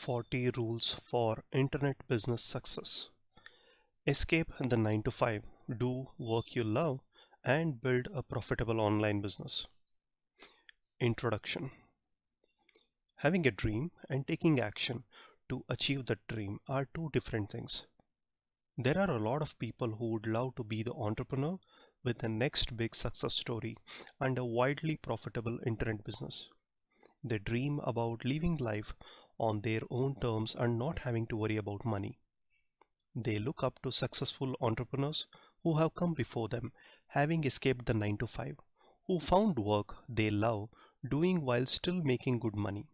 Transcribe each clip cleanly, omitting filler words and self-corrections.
40 Rules for Internet Business Success. Escape the 9 to 5, do work you love, and build a profitable online business. Introduction. Having a dream and taking action to achieve that dream are two different things. There are a lot of people who would love to be the entrepreneur with the next big success story and a widely profitable internet business. They dream about living life on their own terms and not having to worry about money. They look up to successful entrepreneurs who have come before them, having escaped the 9 to 5, who found work they love doing while still making good money.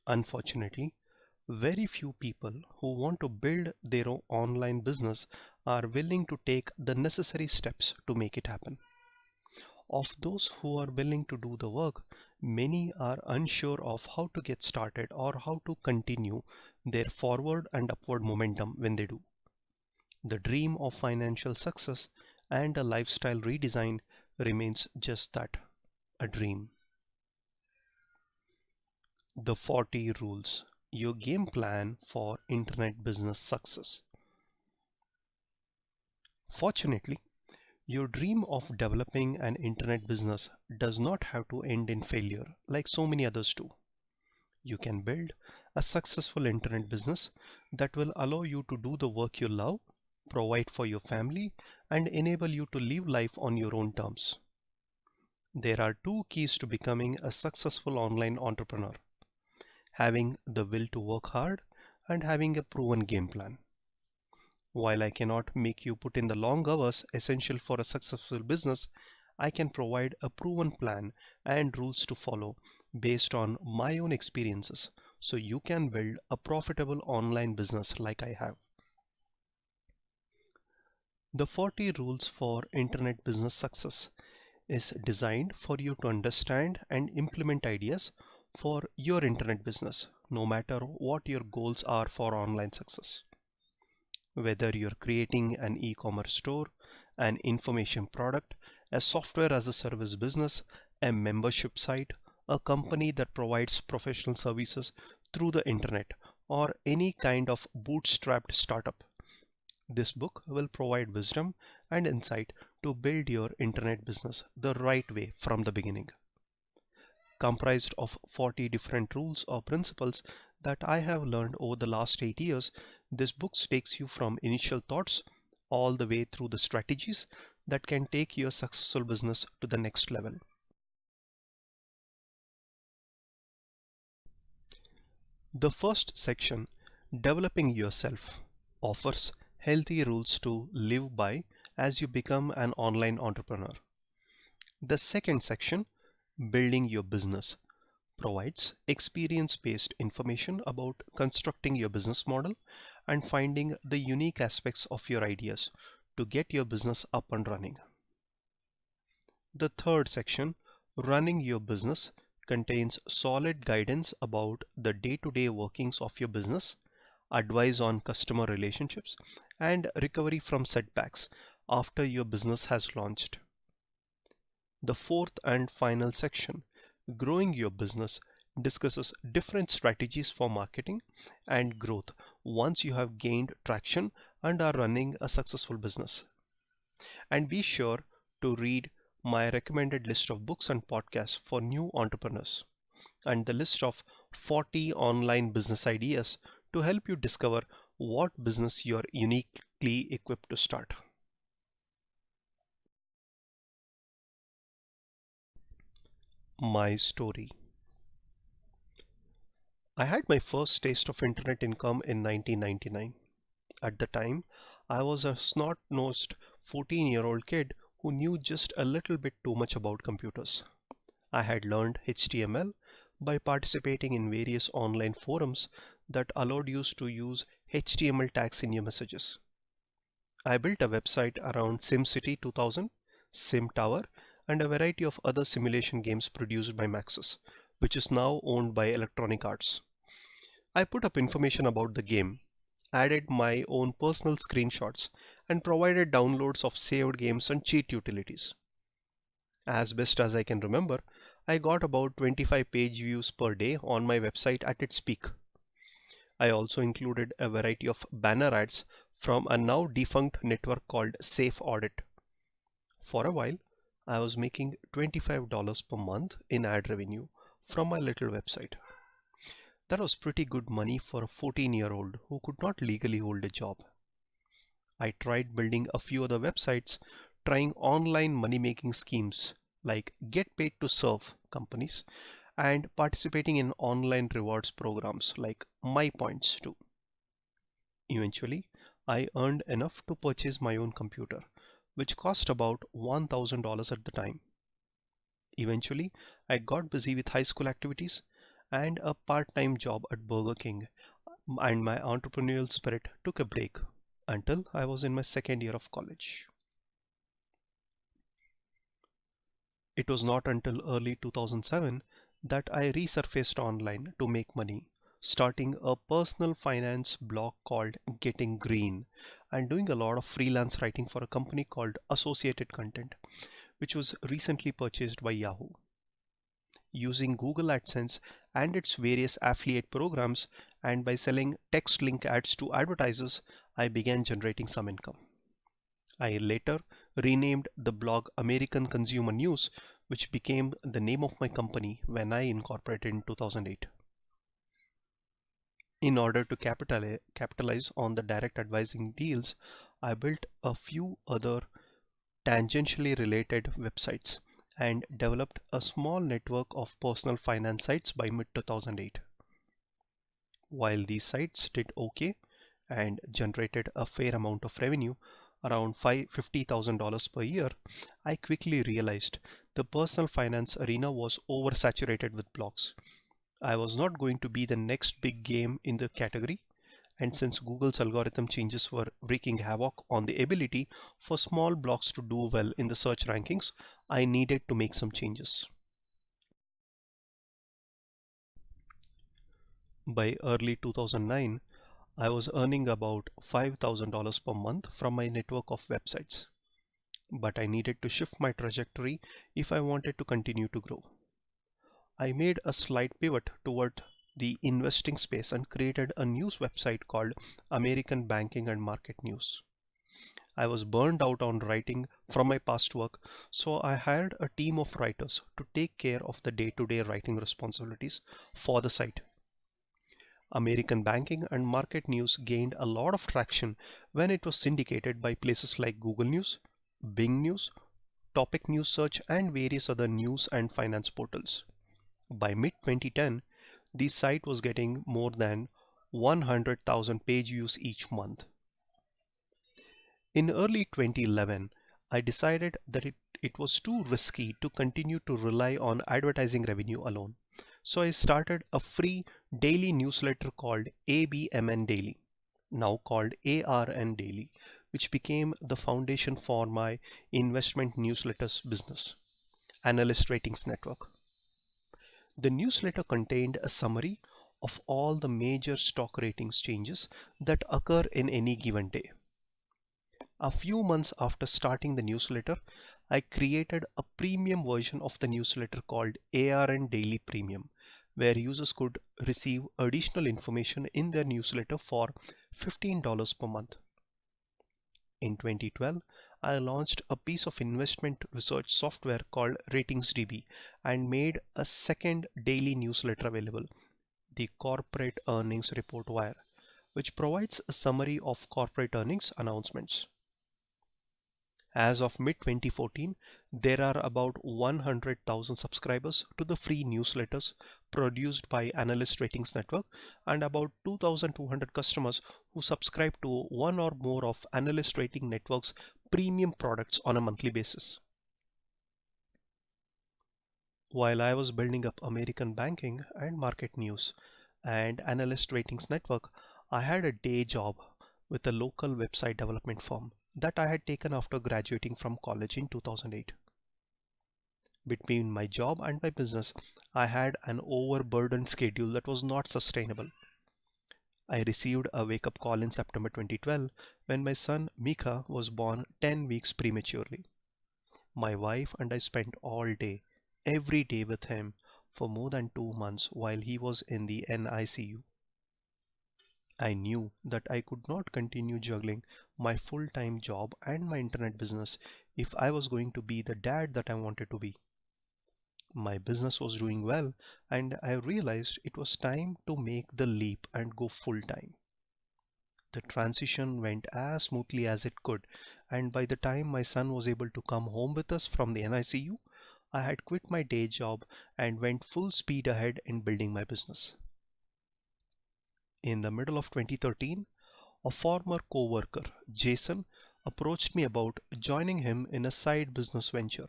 Unfortunately, very few people who want to build their own online business are willing to take the necessary steps to make it happen. Of those who are willing to do the work, many are unsure of how to get started or how to continue their forward and upward momentum when they do. The dream of financial success and a lifestyle redesign remains just that, a dream. The 40 Rules, your game plan for internet business success. Fortunately, your dream of developing an internet business does not have to end in failure like so many others do. You can build a successful internet business that will allow you to do the work you love, provide for your family, and enable you to live life on your own terms. There are two keys to becoming a successful online entrepreneur: having the will to work hard and having a proven game plan. While I cannot make you put in the long hours essential for a successful business, I can provide a proven plan and rules to follow based on my own experiences so you can build a profitable online business like I have. The 40 Rules for Internet Business Success is designed for you to understand and implement ideas for your internet business, no matter what your goals are for online success. Whether you're creating an e-commerce store, an information product, a software as a service business, a membership site, a company that provides professional services through the internet, or any kind of bootstrapped startup, this book will provide wisdom and insight to build your internet business the right way from the beginning. Comprised of 40 different rules or principles that I have learned over the last 8 years, this book takes you from initial thoughts all the way through the strategies that can take your successful business to the next level. The first section, Developing Yourself, offers healthy rules to live by as you become an online entrepreneur. The second section, Building Your Business, provides experience-based information about constructing your business model and finding the unique aspects of your ideas to get your business up and running. The third section, Running Your Business, contains solid guidance about the day-to-day workings of your business, advice on customer relationships, and recovery from setbacks after your business has launched. The fourth and final section, Growing Your Business, discusses different strategies for marketing and growth once you have gained traction and are running a successful business. And be sure to read my recommended list of books and podcasts for new entrepreneurs and the list of 40 online business ideas to help you discover what business you are uniquely equipped to start. My story. I had my first taste of internet income in 1999. At the time, I was a snot-nosed 14-year-old kid who knew just a little bit too much about computers. I had learned HTML by participating in various online forums that allowed you to use HTML tags in your messages. I built a website around SimCity 2000, SimTower, and a variety of other simulation games produced by Maxis, which is now owned by Electronic Arts. I put up information about the game, added my own personal screenshots, and provided downloads of saved games and cheat utilities. As best as I can remember, I got about 25 page views per day on my website at its peak. I also included a variety of banner ads from a now defunct network called Safe Audit. For a while, I was making $25 per month in ad revenue from my little website. That was pretty good money for a 14-year-old who could not legally hold a job. I tried building a few other websites, trying online money-making schemes like Get Paid to Serve companies and participating in online rewards programs like MyPoints too. Eventually, I earned enough to purchase my own computer, which cost about $1,000 at the time. Eventually, I got busy with high school activities and a part-time job at Burger King, and my entrepreneurial spirit took a break until I was in my second year of college. It was not until early 2007 that I resurfaced online to make money, starting a personal finance blog called Getting Green and doing a lot of freelance writing for a company called Associated Content, which was recently purchased by Yahoo. Using Google AdSense and its various affiliate programs, and by selling text link ads to advertisers, I began generating some income. I later renamed the blog American Consumer News, which became the name of my company when I incorporated in 2008. In order to capitalize on the direct advising deals, I built a few other tangentially related websites and developed a small network of personal finance sites by mid 2008. While these sites did okay and generated a fair amount of revenue, around $50,000 per year, I quickly realized the personal finance arena was oversaturated with blogs. I was not going to be the next big game in the category, and since Google's algorithm changes were wreaking havoc on the ability for small blogs to do well in the search rankings, I needed to make some changes. By early 2009, I was earning about $5,000 per month from my network of websites, but I needed to shift my trajectory if I wanted to continue to grow. I made a slight pivot toward the investing space and created a news website called American Banking and Market News. I was burned out on writing from my past work, so I hired a team of writers to take care of the day-to-day writing responsibilities for the site. American Banking and Market News gained a lot of traction when it was syndicated by places like Google News, Bing News, Topic News Search, and various other news and finance portals. By mid-2010, the site was getting more than 100,000 page views each month. In early 2011, I decided that it was too risky to continue to rely on advertising revenue alone. So I started a free daily newsletter called ABMN Daily, now called ARN Daily, which became the foundation for my investment newsletters business, Analyst Ratings Network. The newsletter contained a summary of all the major stock ratings changes that occur in any given day. A few months after starting the newsletter, I created a premium version of the newsletter called ARN Daily Premium, where users could receive additional information in their newsletter for $15 per month. In 2012, I launched a piece of investment research software called RatingsDB and made a second daily newsletter available, the Corporate Earnings Report Wire, which provides a summary of corporate earnings announcements. As of mid-2014, there are about 100,000 subscribers to the free newsletters produced by Analyst Ratings Network and about 2,200 customers who subscribe to one or more of Analyst Rating Network's premium products on a monthly basis. While I was building up American Banking and Market News and Analyst Ratings Network, I had a day job with a local website development firm that I had taken after graduating from college in 2008. Between my job and my business, I had an overburdened schedule that was not sustainable. I received a wake-up call in September 2012 when my son Mika was born 10 weeks prematurely. My wife and I spent all day, every day with him for more than 2 months while he was in the NICU. I knew that I could not continue juggling my full-time job and my internet business if I was going to be the dad that I wanted to be. My business was doing well, and I realized it was time to make the leap and go full-time. The transition went as smoothly as it could, and by the time my son was able to come home with us from the NICU, I had quit my day job and went full speed ahead in building my business. In the middle of 2013, a former coworker, Jason, approached me about joining him in a side business venture,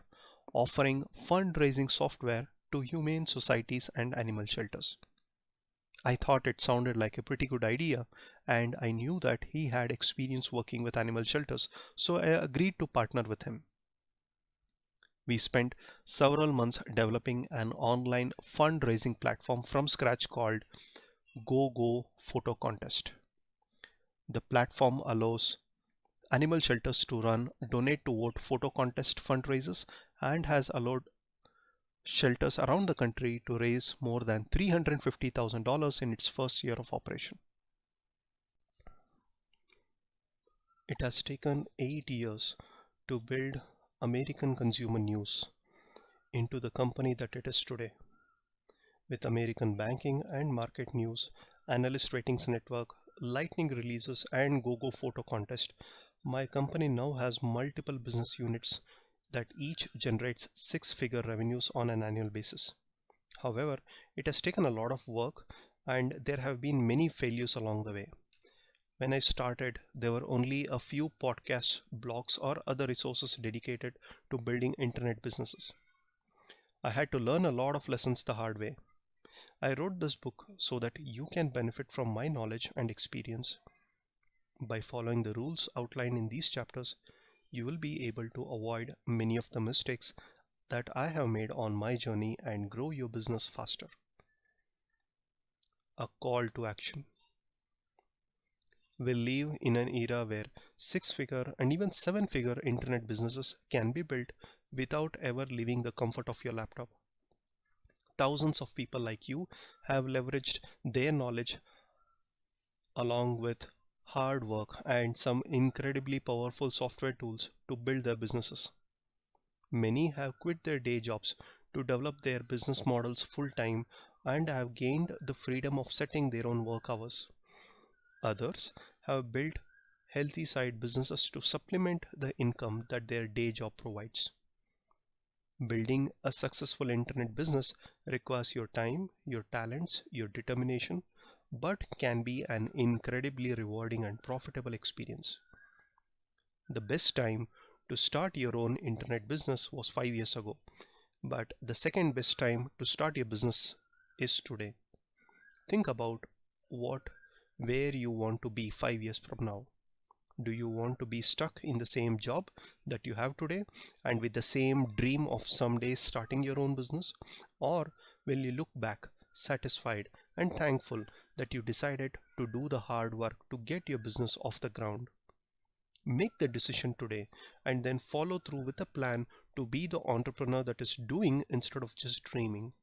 offering fundraising software to humane societies and animal shelters. I thought it sounded like a pretty good idea, and I knew that he had experience working with animal shelters, so I agreed to partner with him. We spent several months developing an online fundraising platform from scratch called GoGo Photo Contest. The platform allows animal shelters to run donate to vote photo contest fundraisers and has allowed shelters around the country to raise more than $350,000 in its first year of operation. It has taken 8 years to build American Consumer News into the company that it is today. With American Banking and Market News, Analyst Ratings Network, Lightning Releases, and GoGo Photo Contest, my company now has multiple business units that each generates six-figure revenues on an annual basis. However, it has taken a lot of work and there have been many failures along the way. When I started, there were only a few podcasts, blogs, or other resources dedicated to building internet businesses. I had to learn a lot of lessons the hard way. I wrote this book so that you can benefit from my knowledge and experience. By following the rules outlined in these chapters, you will be able to avoid many of the mistakes that I have made on my journey and grow your business faster. A call to action. We live in an era where six-figure and even seven-figure internet businesses can be built without ever leaving the comfort of your laptop. Thousands of people like you have leveraged their knowledge along with hard work and some incredibly powerful software tools to build their businesses. Many have quit their day jobs to develop their business models full time and have gained the freedom of setting their own work hours. Others have built healthy side businesses to supplement the income that their day job provides. Building a successful internet business requires your time, your talents, your determination, but can be an incredibly rewarding and profitable experience. The best time to start your own internet business was 5 years ago, but the second best time to start your business is today. Think about what where you want to be 5 years from now. Do you want to be stuck in the same job that you have today and with the same dream of someday starting your own business? Or will you look back satisfied and thankful that you decided to do the hard work to get your business off the ground? Make the decision today and then follow through with a plan to be the entrepreneur that is doing instead of just dreaming.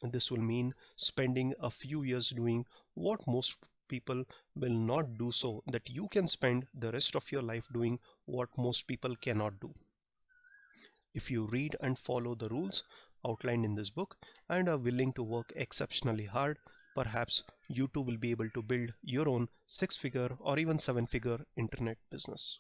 And this will mean spending a few years doing what most people will not do so that you can spend the rest of your life doing what most people cannot do. If you read and follow the rules outlined in this book and are willing to work exceptionally hard, perhaps you too will be able to build your own six-figure or even seven-figure internet business.